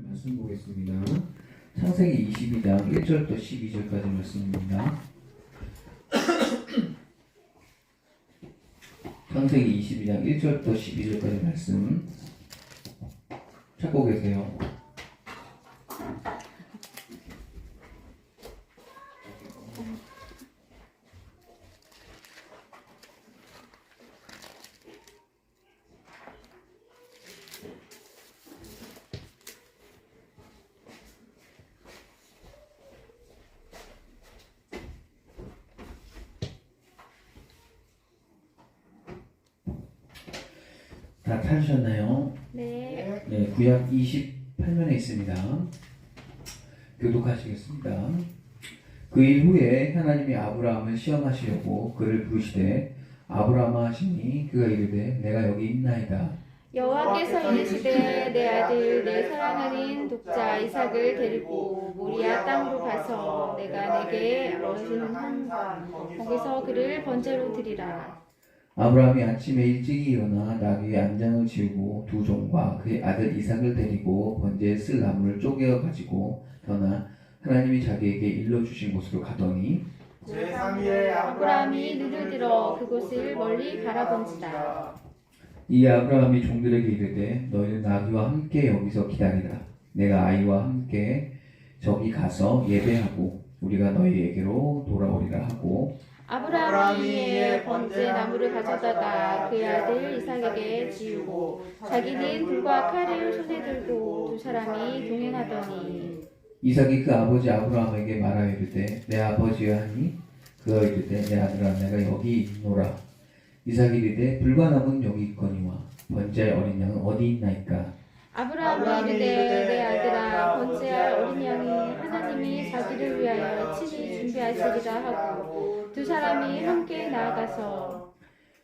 말씀 보겠습니다. 창세기 22장 1절부터 12절까지 말씀입니다. 창세기 22장 1절부터 12절까지 말씀 찾고 계세요. 다 찾으셨나요? 네. 네, 구약 28면에 있습니다. 교독하시겠습니다. 그 일 후에 하나님이 아브라함을 시험하시려고 그를 부르시되 아브라함아 하시니 그가 이르되 내가 여기 있나이다. 여호와께서 이르시되 내 아들 내 사랑하는 독자 이삭을 데리고 모리아 땅으로 가서 내가 내게 알려주는 한 거기서 그를 번제로 드리라. 아브라함이 아침에 일찍이 일어나 나귀의 안장을 지우고 두 종과 그의 아들 이삭을 데리고 번제에 쓸 나무를 쪼개어 가지고 떠나 하나님이 자기에게 일러주신 곳으로 가더니 제3일에 아브라함이 눈을 들어 그곳을 멀리 바라본지라. 이 아브라함이 종들에게 이르되 너희는 나귀와 함께 여기서 기다리라. 내가 아이와 함께 저기 가서 예배하고 우리가 너희에게로 돌아오리라 하고 아브라함이 이에 번제 나무를 가져다가 그의 아들 이삭에게 지우고 자기는 불과 칼을 손에 들고 두 사람이 동행하더니 이삭이 그 아버지 아브라함에게 말하여 이르되 내 아버지여 하니 그가 이르되 내 아들아 내가 여기 있노라. 이삭이 이르되 불과 남은 여기 있거니와 번제할 어린 양은 어디 있나이까. 아브라함이 이르되 내 아들아 번제할 어린 양이 하나님이 자기를 위하여 친히 준비하시리라 하고 두 사람이 함께 나아가서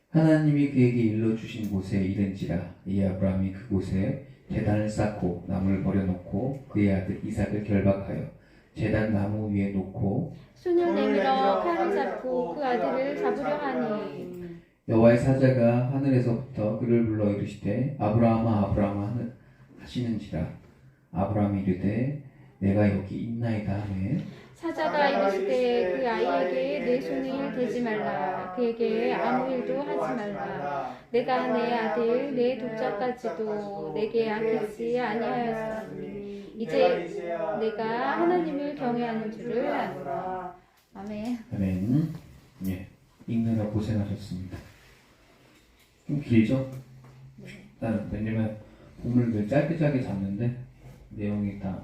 하나님이 그에게 일러주신 곳에 이른지라. 이 아브라함이 그곳에 제단을 쌓고 나무를 버려놓고 그의 아들 이삭을 결박하여 제단 나무 위에 놓고 손을 내밀어 칼을 잡고 그 아들을 잡으려 하니 여호와의 사자가 하늘에서부터 그를 불러 이르시되 아브라함아 아브라함아 하시는지라. 아브라함이 이르되 내가 여기 있나이다 하매 사자가 이르시되 그 아이에게 내 손을 대지 말라. 그에게 아무 일도 하지 말라. 내가 내 아들 내 독자까지도 내게 아끼지 아니하였으니 이제 내가 하나님을 경외하는 줄을 아노라. 아멘. 아멘. 예, 읽느라 고생하셨습니다. 좀 길죠? 왜냐면 본문을 짧게 잡는데 내용이 다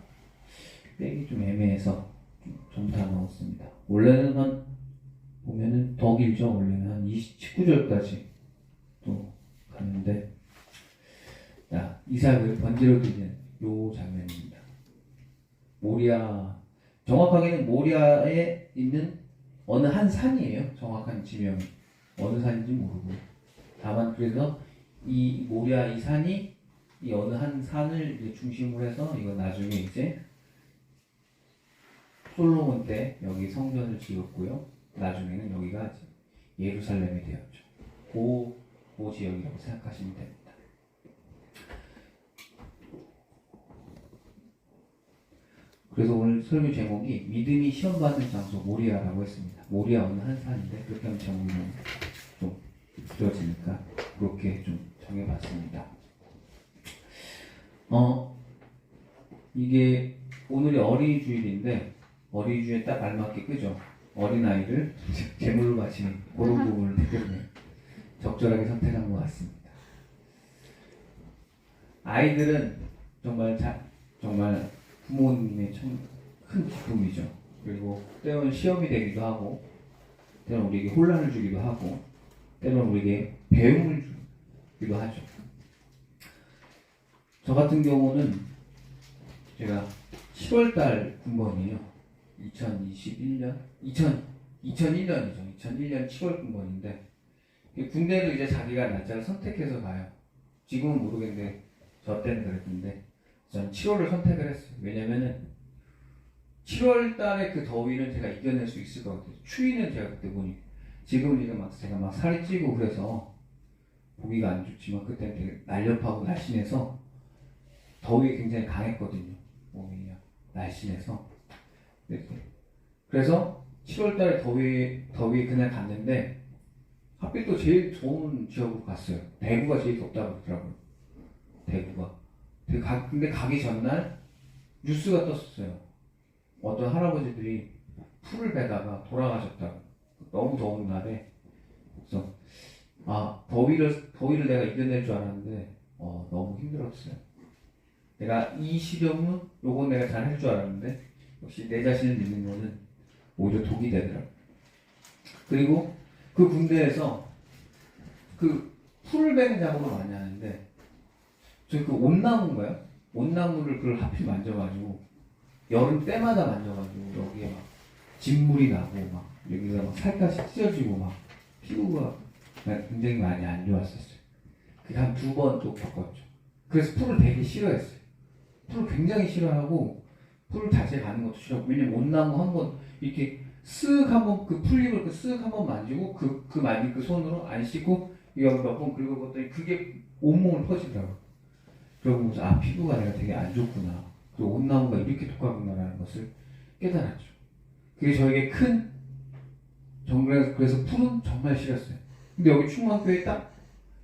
빼기 좀 애매해서 전부 다 넣었습니다. 원래는 보면은 더 길죠. 원래는 한 19절까지 또 가는데 자, 이삭을 번제로 드리는 요 장면입니다. 모리아, 정확하게는 모리아에 있는 어느 한 산이에요. 정확한 지명이 어느 산인지 모르고 다만 그래서 이 모리아 이 산이 이 어느 한 산을 이제 중심으로 해서 이건 나중에 이제 솔로몬 때 여기 성전을 지었고요. 나중에는 여기가 예루살렘이 되었죠. 그 지역이라고 생각하시면 됩니다. 그래서 오늘 설교 제목이 믿음이 시험받는 장소 모리아라고 했습니다. 모리아 어느 한 산인데 그렇게 하면 제목이 좀 길어지니까 그렇게 좀 정해봤습니다. 이게 오늘이 어린이주일인데 어린이주일에 딱 알맞게 그죠? 어린아이를 제물로 바치는 그런 부분을 되게 적절하게 선택한 것 같습니다. 아이들은 정말 부모님의 참 큰 기쁨이죠. 그리고 때로는 시험이 되기도 하고 때로는 우리에게 혼란을 주기도 하고 때로는 우리에게 배움을 주기도 하죠. 저 같은 경우는 제가 7월달 군번이에요. 2021년? 2001년이죠. 2001년 7월 군번인데 군대도 이제 자기가 날짜를 선택해서 가요. 지금은 모르겠는데 저 때는 그랬는데 전 7월을 선택을 했어요. 왜냐면은 7월달에 그 더위는 제가 이겨낼 수 있을 것 같아요. 추위는 제가 그때 보니 지금은 이제 제가 막 살이 찌고 그래서 보기가 안 좋지만 그때는 되게 날렵하고 날씬해서 더위에 굉장히 강했거든요. 몸이 날씬해서. 그래서 7월달에 더위 그날 갔는데 하필 또 제일 좋은 지역으로 갔어요. 대구가 제일 덥다고 그러더라고요. 대구가. 근데 가기 전날 뉴스가 떴었어요. 어떤 할아버지들이 풀을 베다가 돌아가셨다고. 너무 더운 날에. 그래서 더위를 내가 이겨낼 줄 알았는데 너무 힘들었어요. 내가 이 시험은 요건 내가 잘 할 줄 알았는데 역시 내 자신을 믿는 거는 오히려 독이 되더라고요. 그리고 그 군대에서 그 풀을 베는 작업을 많이 하는데 저 그 온나무인가요? 온나무를 그걸 하필 만져가지고 여름 때마다 만져가지고 여기에 막 진물이 나고 막 여기가 막 살갗이 찢어지고 막 피부가 굉장히 많이 안 좋았었어요. 그게 한 2번 또 겪었죠. 그래서 풀을 되게 싫어했어요. 풀을 굉장히 싫어하고 풀을 자세히 가는 것도 싫어하고 왜냐면 온나무 한번 이렇게 쓱 한번 그 풀잎을 쓱 한번 만지고 그 만진 그 손으로 안 씻고 이거 몇 번 긁어봤더니 그게 온몸을 퍼지더라고요. 그러고 보면서 피부가 내가 되게 안 좋구나. 그 온나무가 이렇게 독하구나라는 것을 깨달았죠. 그게 저에게 큰 그래서 풀은 정말 싫었어요. 근데 여기 충무학교에 딱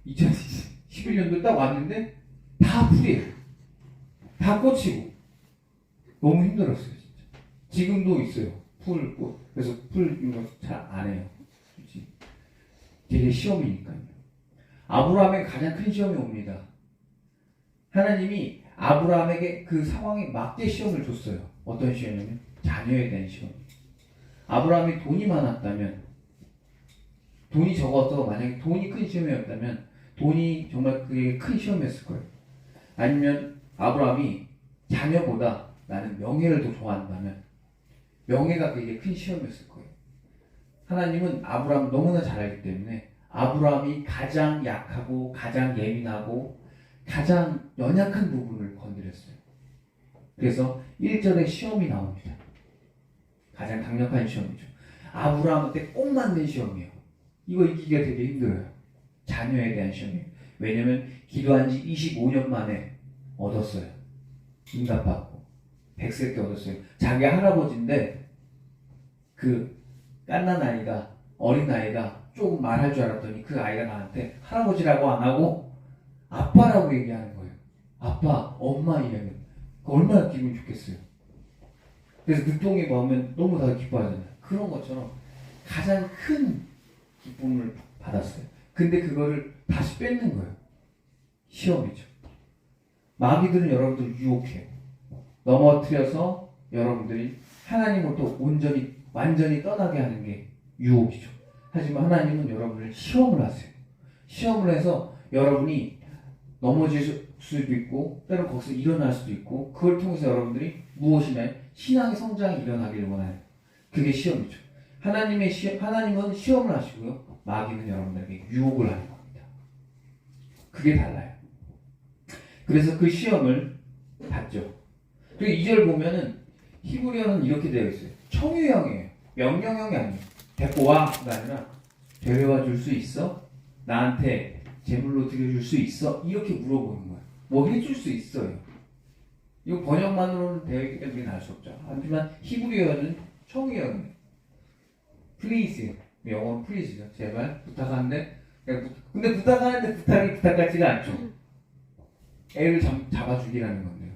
2011년도에 딱 왔는데 다 풀이에요. 다 꽃이고 너무 힘들었어요. 진짜. 지금도 있어요. 꽃. 그래서 풀 이런 거 잘 안 해요. 솔직히. 되게 시험이니까요. 아브라함에게 가장 큰 시험이 옵니다. 하나님이 아브라함에게 그 상황에 맞게 시험을 줬어요. 어떤 시험이냐면 자녀에 대한 시험. 아브라함이 돈이 많았다면, 돈이 적어서 만약에 돈이 큰 시험이었다면 돈이 정말 그게 큰 시험이었을 거예요. 아니면 아브라함이 자녀보다 나는 명예를 더 좋아한다면 명예가 그게 큰 시험이었을 거예요. 하나님은 아브라함을 너무나 잘 알기 때문에 아브라함이 가장 약하고 가장 예민하고 가장 연약한 부분을 건드렸어요. 그래서 1절에 시험이 나옵니다. 가장 강력한 시험이죠. 아브라함한테 꼭 맞는 시험이에요. 이거 이기기가 되게 힘들어요. 자녀에 대한 시험이에요. 왜냐면 기도한 지 25년 만에 얻었어요. 응답받고 100세 때 얻었어요. 자기 할아버지인데 그 깐난 아이가 어린 아이가 조금 말할 줄 알았더니 그 아이가 나한테 할아버지라고 안 하고 아빠라고 얘기하는 거예요. 아빠, 엄마 이러면 얼마나 기분이 좋겠어요. 그래서 늦둥이 보면 너무 다 기뻐하잖아요. 그런 것처럼 가장 큰 기쁨을 받았어요. 근데 그거를 다시 뺏는 거예요. 시험이죠. 마귀들은 여러분들 유혹해요. 넘어뜨려서 여러분들이 하나님으로부터 완전히 떠나게 하는 게 유혹이죠. 하지만 하나님은 여러분을 시험을 하세요. 시험을 해서 여러분이 넘어질 수도 있고 때로 거기서 일어날 수도 있고 그걸 통해서 여러분들이 무엇이냐 신앙의 성장이 일어나기를 원해요. 그게 시험이죠. 하나님은 시험을 하시고요. 마귀는 여러분들에게 유혹을 하는 겁니다. 그게 달라요. 그래서 그 시험을 받죠. 그리고 2절 보면은 히브리어는 이렇게 되어 있어요. 청유형이에요. 명령형이 아니에요. 데리고 와가 아니라 데려와 줄 수 있어? 나한테 제물로 드려줄 수 있어? 이렇게 물어보는 거예요. 뭐 해줄 수 있어요. 이거 번역만으로는 되어 있기 때문에 알 수 없죠. 하지만 히브리어는 청유형이에요. 플리즈. 영어는 플리즈죠. 제발 부탁하는데 근데 부탁하는데 부탁이 부탁 같지가 않죠. 애를 잡아주기라는 건데요.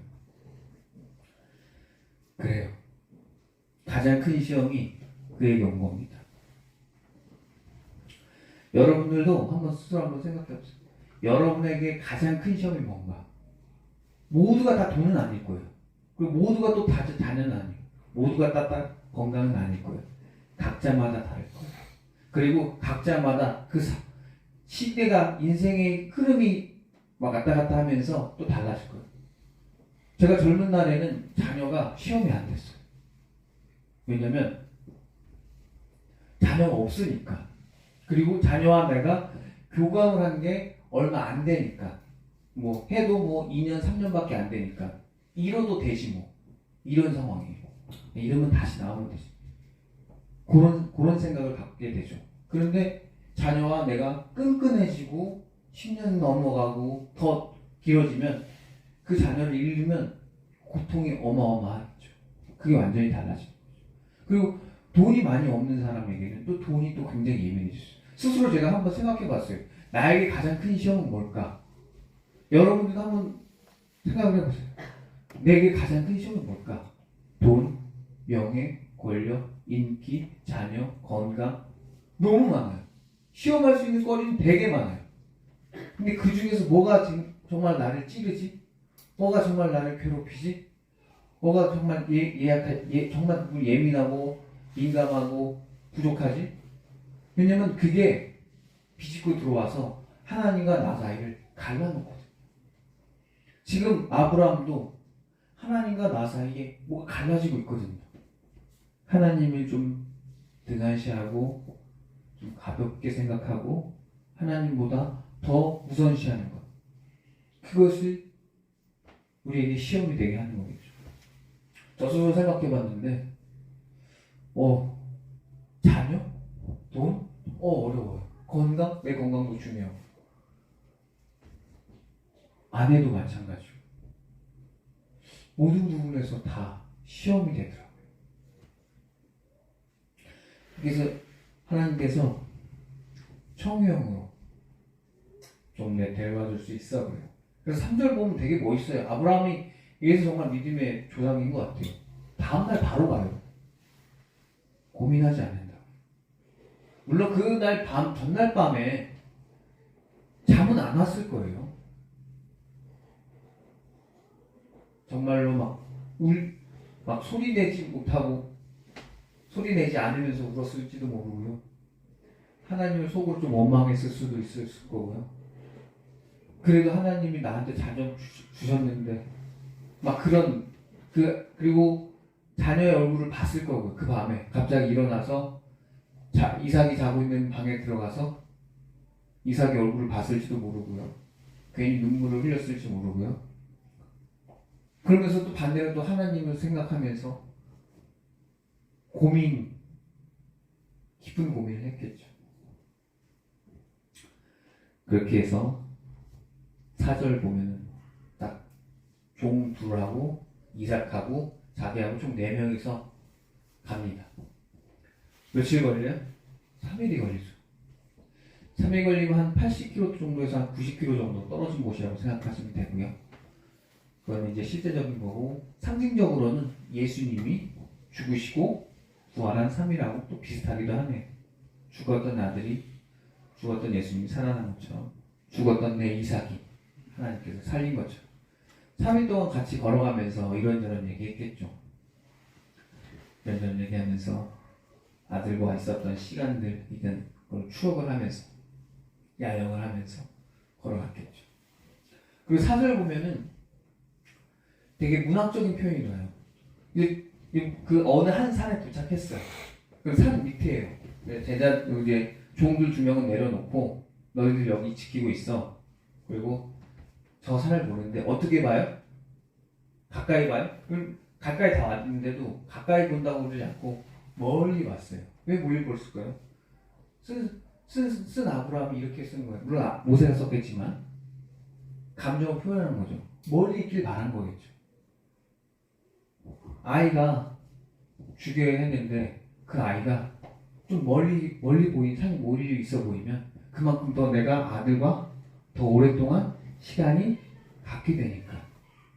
그래요. 가장 큰 시험이 그에게 온 겁니다. 여러분들도 스스로 한번 생각해보세요. 여러분에게 가장 큰 시험이 뭔가? 모두가 다 돈은 아닐 거예요. 그리고 모두가 또 다 자녀는 아니에요. 모두가 다 건강은 아닐 거예요. 각자마다 다를 거예요. 그리고 각자마다 그 시대가 인생의 흐름이 막 왔다 갔다 하면서 또 달라질 거예요. 제가 젊은 날에는 자녀가 시험이 안 됐어요. 왜냐면 자녀가 없으니까. 그리고 자녀와 내가 교감을 한 게 얼마 안 되니까. 뭐 해도 뭐 2년 3년밖에 안 되니까 잃어도 되지 뭐 이런 상황이에요. 이러면 다시 나오면 되지. 그런 생각을 갖게 되죠. 그런데 자녀와 내가 끈끈해지고 10년 넘어가고 더 길어지면 그 자녀를 잃으면 고통이 어마어마하죠. 그게 완전히 달라져요. 그리고 돈이 많이 없는 사람에게는 또 돈이 또 굉장히 예민해졌어요. 스스로 제가 한번 생각해 봤어요. 나에게 가장 큰 시험은 뭘까? 여러분들도 한번 생각을 해보세요. 내게 가장 큰 시험은 뭘까? 돈, 명예, 권력, 인기, 자녀, 건강 너무 많아요. 시험할 수 있는 거리는 되게 많아요. 근데 그 중에서 뭐가 지금 정말 나를 찌르지? 뭐가 정말 나를 괴롭히지? 뭐가 정말 정말 그걸 예민하고 민감하고 부족하지? 왜냐면 그게 비집고 들어와서 하나님과 나 사이를 갈라놓거든요. 지금 아브라함도 하나님과 나 사이에 뭐가 갈라지고 있거든요. 하나님을 좀 등한시하고 좀 가볍게 생각하고 하나님보다 더 우선시하는 것. 그것이 우리에게 시험이 되게 하는 거겠죠. 저 스스로 생각해 봤는데 자녀? 돈? 어려워요. 건강? 내 건강도 중요하고 아내도 마찬가지고 모든 부분에서 다 시험이 되더라고요. 그래서 하나님께서 청유형으로 좀 데려와줄 수 있어 그래요. 그래서 3절 보면 되게 멋있어요. 아브라함이 이래서 정말 믿음의 조상인 것 같아요. 다음날 바로 가요. 고민하지 않는다. 물론 그날 전날 밤에 잠은 안 왔을 거예요. 정말로 막 소리 내지 못하고 소리 내지 않으면서 울었을지도 모르고요. 하나님을 속으로 좀 원망했을 수도 있을 거고요. 그래도 하나님이 나한테 자녀 주셨는데 막 그리고 자녀의 얼굴을 봤을 거고요. 그 밤에 갑자기 일어나서 이삭이 자고 있는 방에 들어가서 이삭의 얼굴을 봤을지도 모르고요. 괜히 눈물을 흘렸을지 모르고요. 그러면서 또 반대로 또 하나님을 생각하면서 깊은 고민을 했겠죠. 그렇게 해서 4절 보면은 딱 종 둘하고 이삭하고 자기하고 총 4명이서 갑니다. 며칠 걸려요? 3일이 걸리죠. 3일 걸리면 한 80km 정도에서 한 90km 정도 떨어진 곳이라고 생각하시면 되고요. 그건 이제 실제적인 거고 상징적으로는 예수님이 죽으시고 부활한 3일하고 또 비슷하기도 하네요. 죽었던 예수님이 살아난 것처럼 죽었던 내 이삭이 하나님께서 살린 것처럼 3일 동안 같이 걸어가면서 이런저런 얘기했겠죠. 이런저런 얘기하면서 아들과 있었던 시간들이든 그걸 추억을 하면서 야영을 하면서 걸어갔겠죠. 그리고 4절 보면은 되게 문학적인 표현이 나와요. 그 어느 한 산에 도착했어요. 그 산 밑에예요. 제자 이제 종들 2명은 내려놓고 너희들 여기 지키고 있어. 그리고 저 산을 보는데 어떻게 봐요? 가까이 봐요? 그럼 가까이 다 왔는데도 가까이 본다고 그러지 않고 멀리 봤어요. 왜 멀리 봤을까요? 쓴 아브라함이 이렇게 쓴 거예요. 물론 모세가 썼겠지만 감정을 표현하는 거죠. 멀리 있길 바란 거겠죠. 아이가 죽여야 했는데 그 아이가 좀 멀리 산이 멀리 있어 보이면 그만큼 더 내가 아들과 더 오랫동안 시간이 갖게 되니까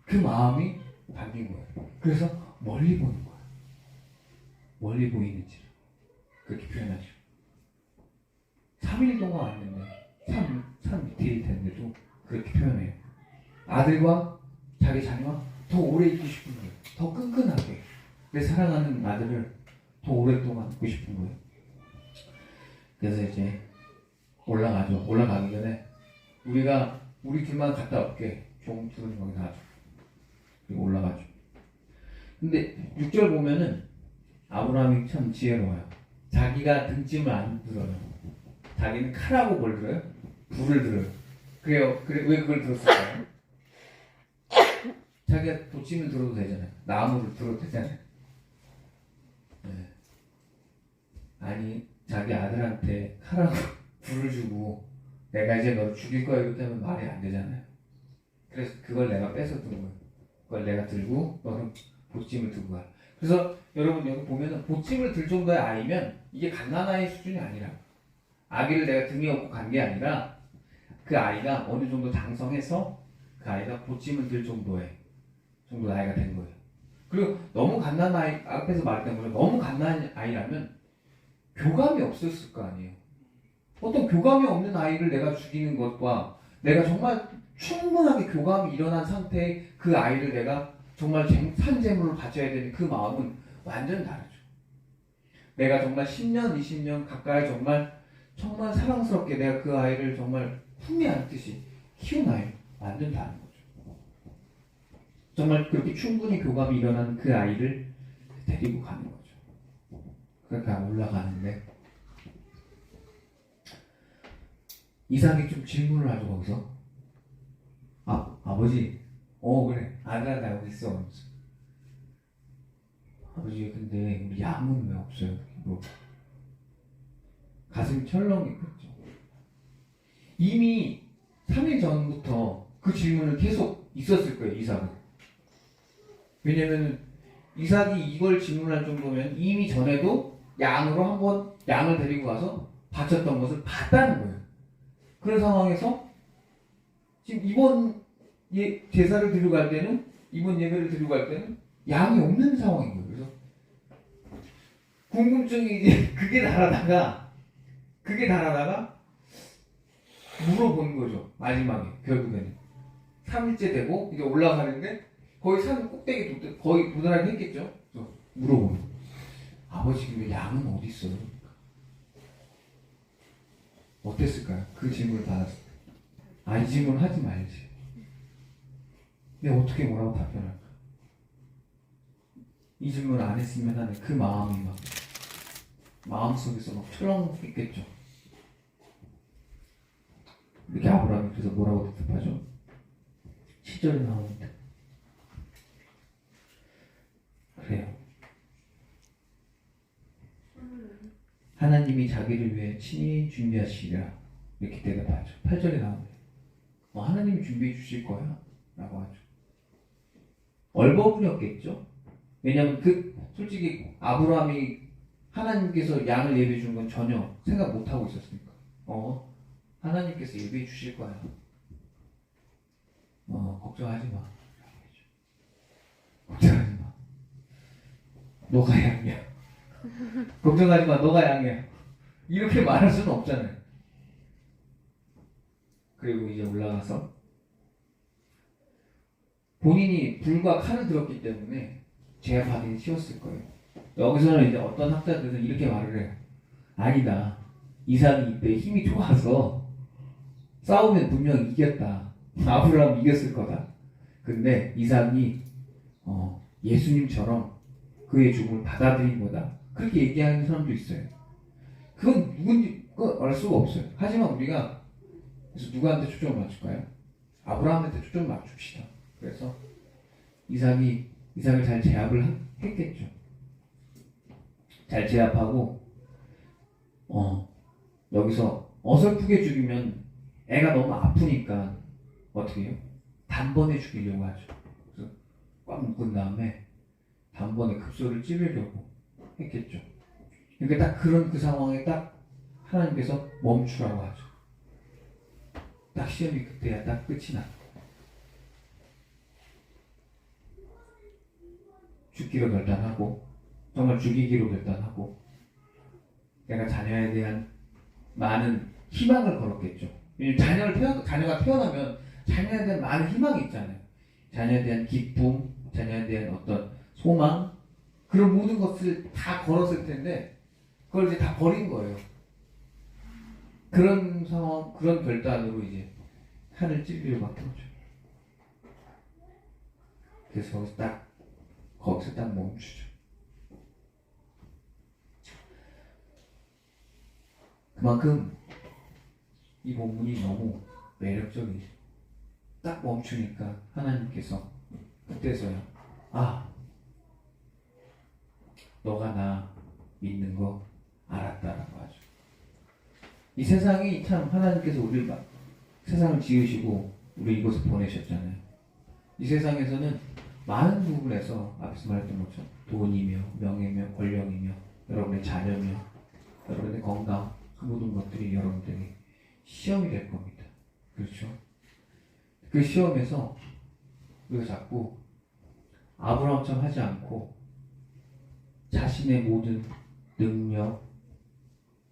그 마음이 바뀐 거예요. 그래서 멀리 보는 거예요. 멀리 보이는지 그렇게 표현하죠. 3일 동안 왔는데 산 밑에 있을 텐데도 그렇게 표현해요. 아들과 자기 자녀와 더 오래 있고 싶은 거예요. 더 끈끈하게 내 사랑하는 아들을 더 오랫동안 있고 싶은 거예요. 그래서 이제 올라가기 전에 우리 둘만 갔다 올게. 종 둘은 거기 놔줘. 그리고 올라가죠. 근데 6절 보면은 아브라함이 참 지혜로워요. 자기가 등짐을 안 들어요. 자기는 칼하고 뭘 들어요? 불을 들어요. 그래 왜 그걸 들었을까요? 자기가 도침을 들어도 되잖아요. 나무를 들어도 되잖아요. 네. 아니 자기 아들한테 칼하고 불을 주고 내가 이제 너를 죽일 거야 이렇게 하면 말이 안 되잖아요. 그래서 그걸 내가 뺏어둔 거예요. 그걸 내가 들고 너는 보찜을 들고 가. 그래서 여러분 여기 보면은 보찜을 들 정도의 아이면 이게 갓난아이 수준이 아니라 아기를 내가 등에 업고 간 게 아니라 그 아이가 어느 정도 장성해서 그 아이가 보찜을 들 정도 아이가 된 거예요. 그리고 너무 갓난아이 앞에서 말했던 것처럼 너무 갓난아이라면 교감이 없었을 거 아니에요. 어떤 교감이 없는 아이를 내가 죽이는 것과 내가 정말 충분하게 교감이 일어난 상태의 그 아이를 내가 정말 산재물로 바쳐야 되는 그 마음은 완전 다르죠. 내가 정말 10년, 20년 가까이 정말 사랑스럽게 내가 그 아이를 정말 품에 안듯이 키운 아이 완전 다른 거죠. 정말 그렇게 충분히 교감이 일어나는 그 아이를 데리고 가는 거죠. 그러니까 올라가는데 이삭이 좀 질문을 하죠. 거기서 아버지 그래 아들아 나 여기 있어. 아버지 근데 우리 양은 왜 없어요? 뭐 가슴이 철렁했겠죠. 이미 3일 전부터 그 질문을 계속 있었을 거예요. 이삭은. 왜냐면 이삭이 이걸 질문할 정도면 이미 전에도 양으로 한번 양을 데리고 가서 바쳤던 것을 봤다는 거예요. 그런 상황에서 지금 이번 제사를 드리고 갈 때는 이번 예배를 드리고 갈 때는 양이 없는 상황인 거예요. 그래서 궁금증이 이제 그게 달아다가 물어보는 거죠. 마지막에 결국에는 3일째 되고 이제 올라가는데 거의 산 꼭대기 거의 도달하게 했겠죠. 그래서 물어보는 거예요. 아버지 근데 양은 어디 있어요? 어땠을까요? 그 질문을 받았을 때. 이 질문 하지 말지. 내가 어떻게 뭐라고 답변할까? 이 질문 안 했으면 하는 그 마음이 마음속에서 막 철렁했겠죠. 이렇게 아브라함이 그래서 뭐라고 대답하죠? 7절에 나오는데 그래요. 하나님이 자기를 위해 친히 준비하시리라 이렇게 대답하죠. 8절에 나오네요. 하나님이 준비해 주실 거야 라고 하죠. 얼버무렸겠죠. 왜냐하면 솔직히 아브라함이 하나님께서 양을 예배해 준 건 전혀 생각 못하고 있었으니까 하나님께서 예배해 주실 거야. 걱정하지 마. 걱정하지 마. 너가 양이야. 걱정하지 마. 너가 양이야. 이렇게 말할 수는 없잖아요. 그리고 이제 올라가서 본인이 불과 칼을 들었기 때문에 제압하기 쉬웠을 거예요. 여기서는 이제 어떤 학자들은 이렇게 말을 해요. 아니다. 이삭이 이때 힘이 좋아서 싸우면 분명히 이겼다. 아브라함 이겼을 거다. 근데 이삭이 예수님처럼 그의 죽음을 받아들인 거다. 그렇게 얘기하는 사람도 있어요. 그건 누군지 알 수가 없어요. 하지만 우리가 그래서 누구한테 초점을 맞출까요? 아브라함한테 초점을 맞춥시다. 그래서 이삭을 잘 제압을 했겠죠. 잘 제압하고 여기서 어설프게 죽이면 애가 너무 아프니까 어떻게 해요? 단번에 죽이려고 하죠. 그래서 꽉 묶은 다음에 단번에 급소를 찌르려고 했겠죠. 그러니까 딱 그 상황에 딱 하나님께서 멈추라고 하죠. 딱 시험이 그때야 딱 끝이 나. 죽기로 결단하고 정말 죽이기로 결단하고 내가 자녀에 대한 많은 희망을 걸었겠죠. 왜냐면 자녀가 태어나면 자녀에 대한 많은 희망이 있잖아요. 자녀에 대한 기쁨, 자녀에 대한 어떤 소망 그런 모든 것을 다 걸었을 텐데 그걸 이제 다 버린 거예요. 그런 상황, 그런 결단으로 이제 칼을 찌르려고 한 거죠. 그래서 거기서 딱 멈추죠. 그만큼 이 본문이 너무 매력적이죠. 딱 멈추니까 하나님께서 그때서야 너가 나 믿는 거 알았다라고 하죠. 이 세상이 참 하나님께서 세상을 지으시고 우리 이곳에 보내셨잖아요. 이 세상에서는 많은 부분에서 앞에서 말했던 것처럼 돈이며 명예며 권력이며 여러분의 자녀며 여러분의 건강 그 모든 것들이 여러분들에게 시험이 될 겁니다. 그렇죠? 그 시험에서 우리가 자꾸 아브라함처럼 하지 않고 자신의 모든 능력,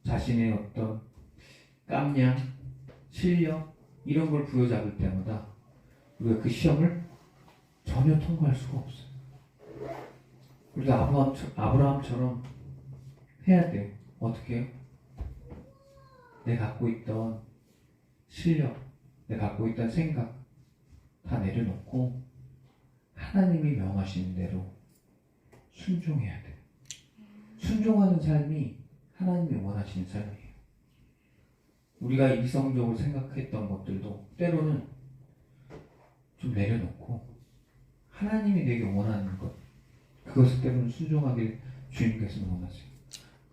자신의 어떤 깜냥, 실력 이런 걸 부여잡을 때마다 우리가 그 시험을 전혀 통과할 수가 없어요. 우리가 아브라함처럼 해야 돼요. 어떻게 해요? 내가 갖고 있던 실력, 내가 갖고 있던 생각 다 내려놓고 하나님이 명하시는 대로 순종해야 돼요. 순종하는 삶이 하나님이 원하시는 삶이에요. 우리가 이성적으로 생각했던 것들도 때로는 좀 내려놓고 하나님이 내게 원하는 것 그것을 때로는 순종하길 주님께서는 원하세요.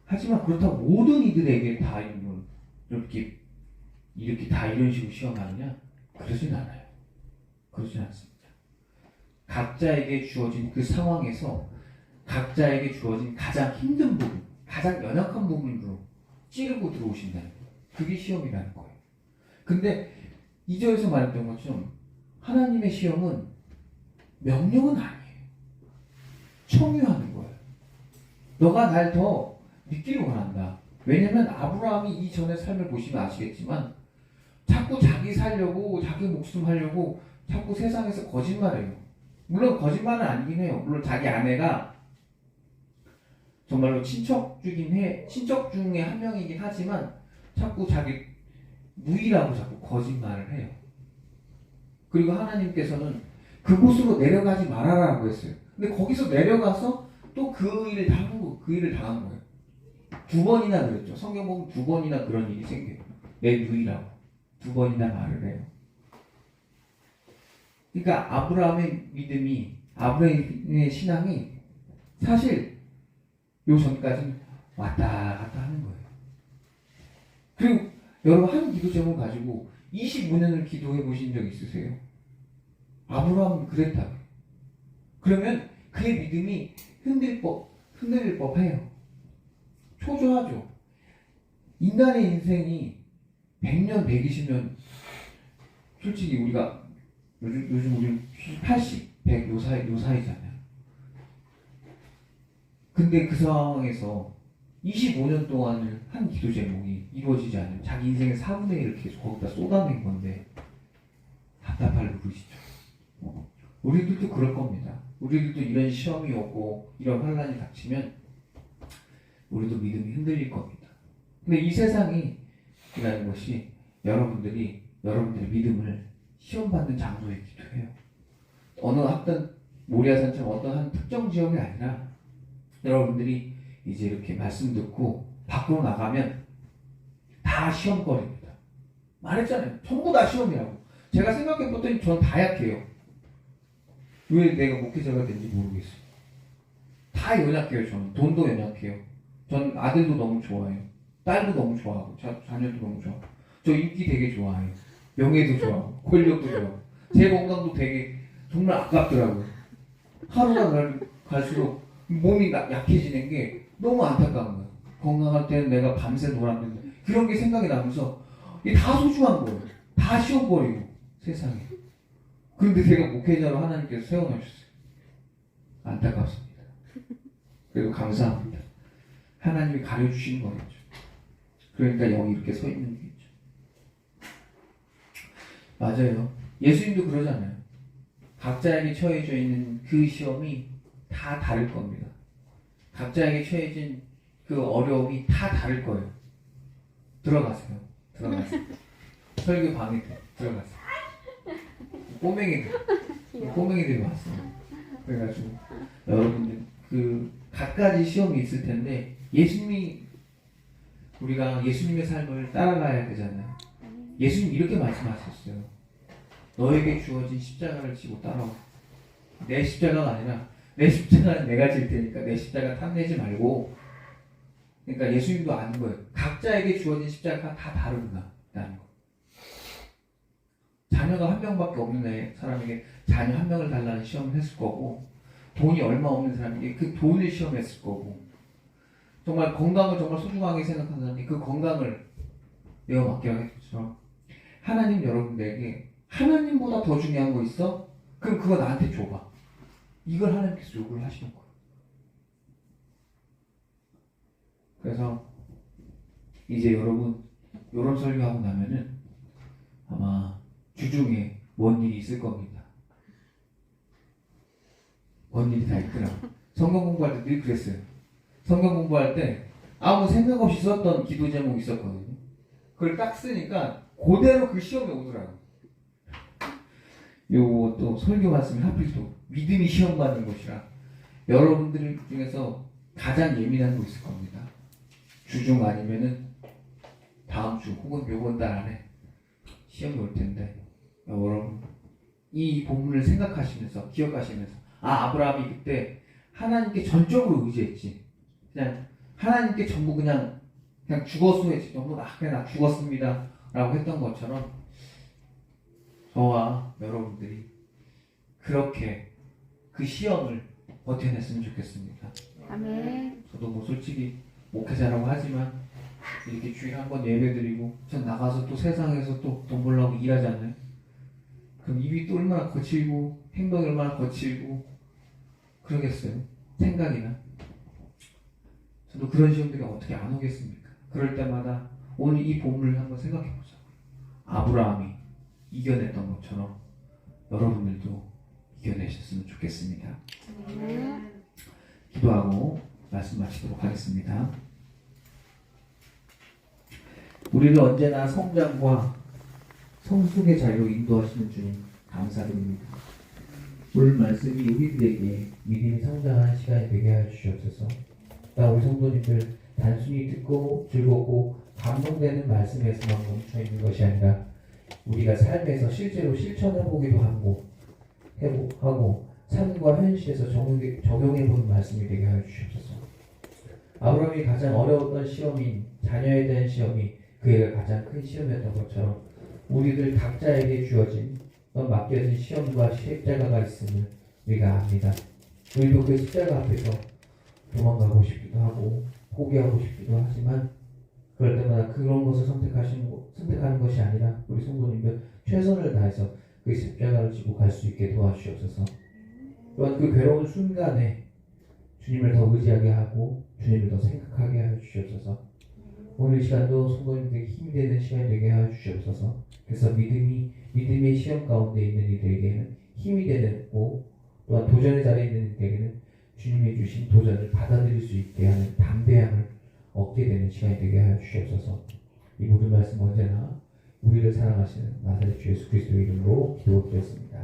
하지만 그렇다고 모든 이들에게 다 이렇게 다 이런 식으로 시험하느냐? 그러진 않아요. 그러진 않습니다. 각자에게 주어진 그 상황에서 각자에게 주어진 가장 힘든 부분, 가장 연약한 부분으로 찌르고 들어오신다는 거예요. 그게 시험이라는 거예요. 근데 2절에서 말했던 것처럼 하나님의 시험은 명령은 아니에요. 청유하는 거예요. 너가 날 더 믿기를 원한다. 왜냐면 아브라함이 이전의 삶을 보시면 아시겠지만 자꾸 자기 살려고 자기 목숨 하려고 자꾸 세상에서 거짓말해요. 물론 거짓말은 아니긴 해요. 물론 자기 아내가 정말로 친척 중에 한 명이긴 하지만 자꾸 자기 무이라고 자꾸 거짓말을 해요. 그리고 하나님께서는 그곳으로 내려가지 말아라라고 했어요. 근데 거기서 내려가서 또 그 일을 당한 거예요. 2번이나 그랬죠. 성경 보면 2번이나 그런 일이 생겨요. 내 누이라고 2번이나 말을 해요. 그러니까 아브라함의 믿음이, 아브라함의 신앙이 사실 요 전까지는 왔다 갔다 하는 거예요. 그리고 여러분 한 기도 제목 가지고 25년을 기도해 보신 적 있으세요? 아브라함은 그랬다. 그러면 그의 믿음이 흔들릴 법해요. 초조하죠. 인간의 인생이 100년, 120년, 솔직히 우리가 요즘 우리는 80, 100 요 사이잖아요. 근데 그 상황에서 25년 동안을 한 기도 제목이 이루어지지 않으면 자기 인생의 4분의 1을 계속 거기다 쏟아낸 건데 답답할 누구시죠? 우리들도 그럴 겁니다. 우리들도 이런 시험이 오고 이런 환난이 닥치면 우리도 믿음이 흔들릴 겁니다. 근데 이 세상이라는 것이 여러분들의 믿음을 시험받는 장소이기도 해요. 어느 어떤 모리아산처럼 어떤 한 특정 지역이 아니라 여러분들이 이제 이렇게 말씀 듣고 밖으로 나가면 다 시험거리입니다. 말했잖아요. 전부 다 시험이라고. 제가 생각해봤더니 전 다 약해요. 왜 내가 목회자가 된지 모르겠어요. 다 연약해요. 저는 돈도 연약해요. 전 아들도 너무 좋아해요. 딸도 너무 좋아하고 자녀도 너무 좋아하고 저 인기 되게 좋아해요. 명예도 좋아하고 권력도 좋아하고 제 건강도 되게 정말 아깝더라고요. 하루가 갈수록 몸이 약해지는 게 너무 안타까운 거예요. 건강할 때는 내가 밤새 놀았는데 그런 게 생각이 나면서 이게 다 소중한 거예요. 다 시험거리고 세상에. 그런데 제가 목회자로 하나님께서 세워놓으셨어요. 안타깝습니다. 그리고 감사합니다. 하나님이 가려주시는 거겠죠. 그러니까 여기 이렇게 서 있는 거겠죠. 맞아요. 예수님도 그러잖아요. 각자에게 처해져 있는 그 시험이 다 다를 겁니다. 각자에게 처해진 그 어려움이 다 다를 거예요. 들어가세요. 설교 방에 들어가세요. 꼬맹이들이 왔어요. 그래가지고 여러분들 그 갖가지 시험이 있을 텐데 우리가 예수님의 삶을 따라가야 되잖아요. 예수님 이렇게 말씀하셨어요. 너에게 주어진 십자가를 지고 따라와. 내 십자가가 아니라 내 십자가는 내가 질 테니까 내 십자가 탐내지 말고. 그러니까 예수님도 아는 거예요. 각자에게 주어진 십자가가 다 다르구나 라는 거. 자녀가 한 명밖에 없는 사람에게 자녀 한 명을 달라는 시험을 했을 거고, 돈이 얼마 없는 사람에게 그 돈을 시험했을 거고, 정말 건강을 정말 소중하게 생각하는 사람이 그 건강을 내어 맡기라고 했던 것처럼, 하나님 여러분들에게 하나님보다 더 중요한 거 있어? 그럼 그거 나한테 줘봐. 이걸 하나님께서 요구를 하시는 거예요. 그래서 이제 여러분 요런 설교하고 나면은 아마 주중에 뭔 일이 있을 겁니다. 뭔 일이 다 있더라고. 성경 공부할 때 늘 그랬어요. 성경 공부할 때 아무 생각 없이 썼던 기도 제목이 있었거든요. 그걸 딱 쓰니까 그대로 그 시험에 오더라고. 요거 또 설교 말씀이 하필 또 믿음이 시험 받는 것이라 여러분들 중에서 가장 예민한 거 있을 겁니다. 주중 아니면은 다음 주 혹은 요번 달 안에 시험이 올 텐데, 여러분 이 본문을 생각하시면서 기억하시면서 아브라함이 그때 하나님께 전적으로 의지했지. 그냥 하나님께 전부 그냥 죽었어 했지. 전부 그냥 나 죽었습니다 라고 했던 것처럼 저와 여러분들이 그렇게 그 시험을 버텨냈으면 좋겠습니다. 아멘. 저도 뭐 솔직히 목회자라고 하지만 이렇게 주일에 한 번 예배드리고 전 나가서 또 세상에서 또 돈 벌려고 일하잖아요. 그럼 입이 또 얼마나 거칠고 행동이 얼마나 거칠고 그러겠어요. 생각이나. 저도 그런 시험들이 어떻게 안 오겠습니까? 그럴 때마다 오늘 이 본문을 한번 생각해보자. 아브라함이 이겨냈던 것처럼 여러분들도 이겨내셨으면 좋겠습니다. 기도하고 말씀 마치도록 하겠습니다. 우리를 언제나 성장과 성숙의 자리로 인도하시는 주님 감사드립니다. 오늘 말씀이 우리들에게 믿음이 성장하는 시간이 되게 하여 주시옵소서. 우리 성도님들 단순히 듣고 즐겁고 감동되는 말씀에서만 멈춰 있는 것이 아니라 우리가 삶에서 실제로 실천해보기도 하고 삶과 현실에서 적용해보는 말씀이 되게 하여 주시옵소서. 아브라함이 가장 어려웠던 시험인 자녀에 대한 시험이 그에게 가장 큰 시험이었던 것처럼 우리들 각자에게 주어진 맡겨진 시험과 십자가가 있음을 우리가 압니다. 우리도 그 십자가 앞에서 도망가고 싶기도 하고 포기하고 싶기도 하지만 그럴 때마다 그런 것을 선택하는 것이 아니라 우리 성도님들 최선을 다해서 그 십자가를 지고 갈 수 있게 도와주시옵소서. 또한 그 괴로운 순간에 주님을 더 의지하게 하고 주님을 더 생각하게 하여 주시옵소서. 오늘 시간도 성도님들에게 힘이 되는 시간이 되게 하여 주시옵소서. 그래서 믿음의 시험 가운데 있는 이들에게는 힘이 되고 또한 도전의 자리에 있는 이들에게는 주님이 주신 도전을 받아들일 수 있게 하는 담대함을 얻게 되는 시간이 되게 하여 주시옵소서. 이 모든 말씀 언제나 우리를 사랑하시는 나사렛 주 예수 그리스도의 이름으로 기도드렸습니다.